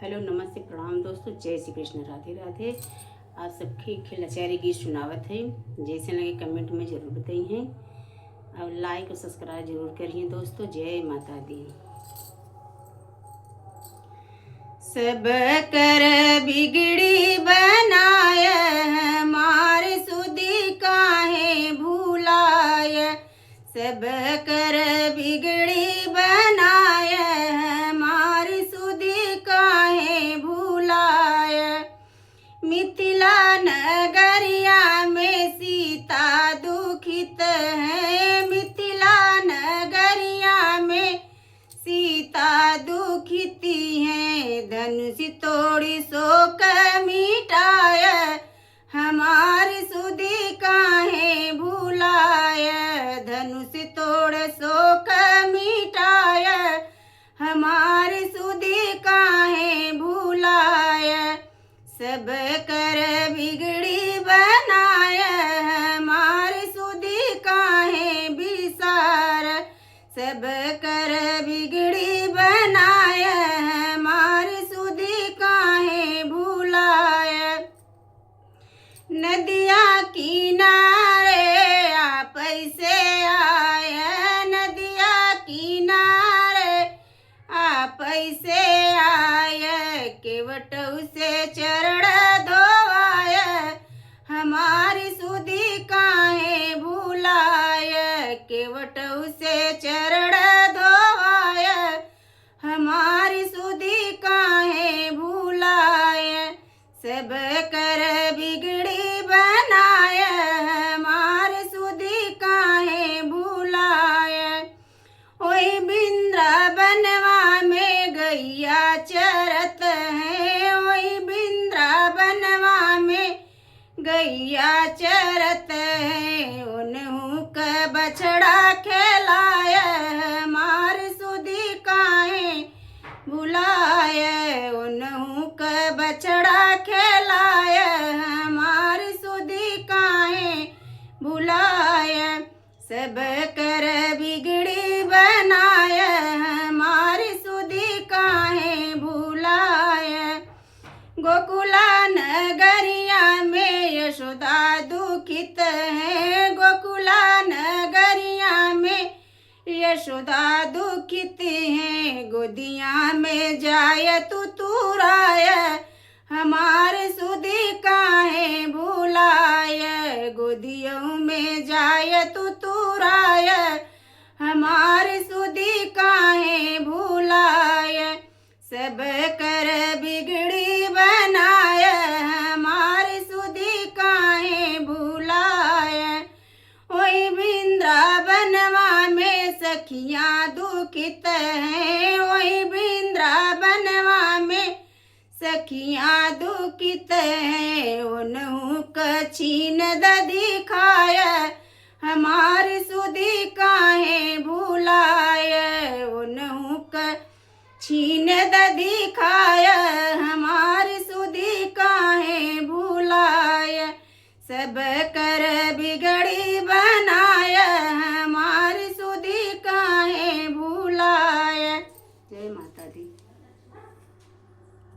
Hello नमस्ते प्रणाम दोस्तों, जय श्री कृष्ण, राधे राधे। आप सबके खिलाचारी गीत सुनावत है। जैसे लगे कमेंट में ज़रूर बताइए और लाइक और सब्सक्राइब जरूर करिए दोस्तों। जय माता दी। सब कर बिगड़ी बनाय, मार सुधी काहे भूलाय। सब कर बिगड़ी बनाय, मार सुधी काहे भूलाय। मिथिला नगरिया में सीता दुखित है, मिथिला नगरिया में सीता दुखिती है। धनुष तोड़ी शोक मिटाय, हमारी सुधी काहे भूलाय। धनुष तोड़ शोक मिटाय, हमारी सुधी काहे भूलाय। सब कर बिगड़ी बनाय, हमारी सुधी काहे बिसार। सब कर बिगड़ी बनाय, हमारी सुधी काहे भूलाय। नदिया किनारे आप ऐसे आय, नदिया किनारे आप ऐसे आय। केवटऊ से चरण धोवाय, हमारी सुधी काहे भूलाय। केवटऊ से चरण धोवाय, हमारी सुधी काहे भूलाय। सब कर बिगड़ी बनाय, हमारी सुधी काहे भूलाय। ओई बिंद्रावनवा में गैया चरत है, ओई बिंद्रावनवा में गैया चरत है। उन्हू का बछड़ा खेलाय, हमार सुधी काहे भुलाय। उन्हू का बछड़ा खेलाय, हमार सुधी काहे भुलाय। सब कर बिगड़ी बनाय, हमारी सुधी काहे भूलाय। गोकुला नगरिया में यशोदा दुखित है, गोकुला नगरिया में यशोदा दुखित है। गोदिया में जाय तुराय, हमारे सुधी काहे भूलाय। गोदियों में जाय तुराय, हमारे सुधी काहे भूलाय। सब कर बिगड़ी बनाय, हमारी सुधी काहे भूलाय। ओई बिंद्रावनवा में सखियाँ दुखित हैं, ओई बिंद्रावनवा में सखियाँ दुखित हैं। उन्हू का छीन दधी खाय, हमारी सुधी काहे भूलाय। उन्हू का छीन दधी खाय, हमारी सुधी काहे भूलाय। सब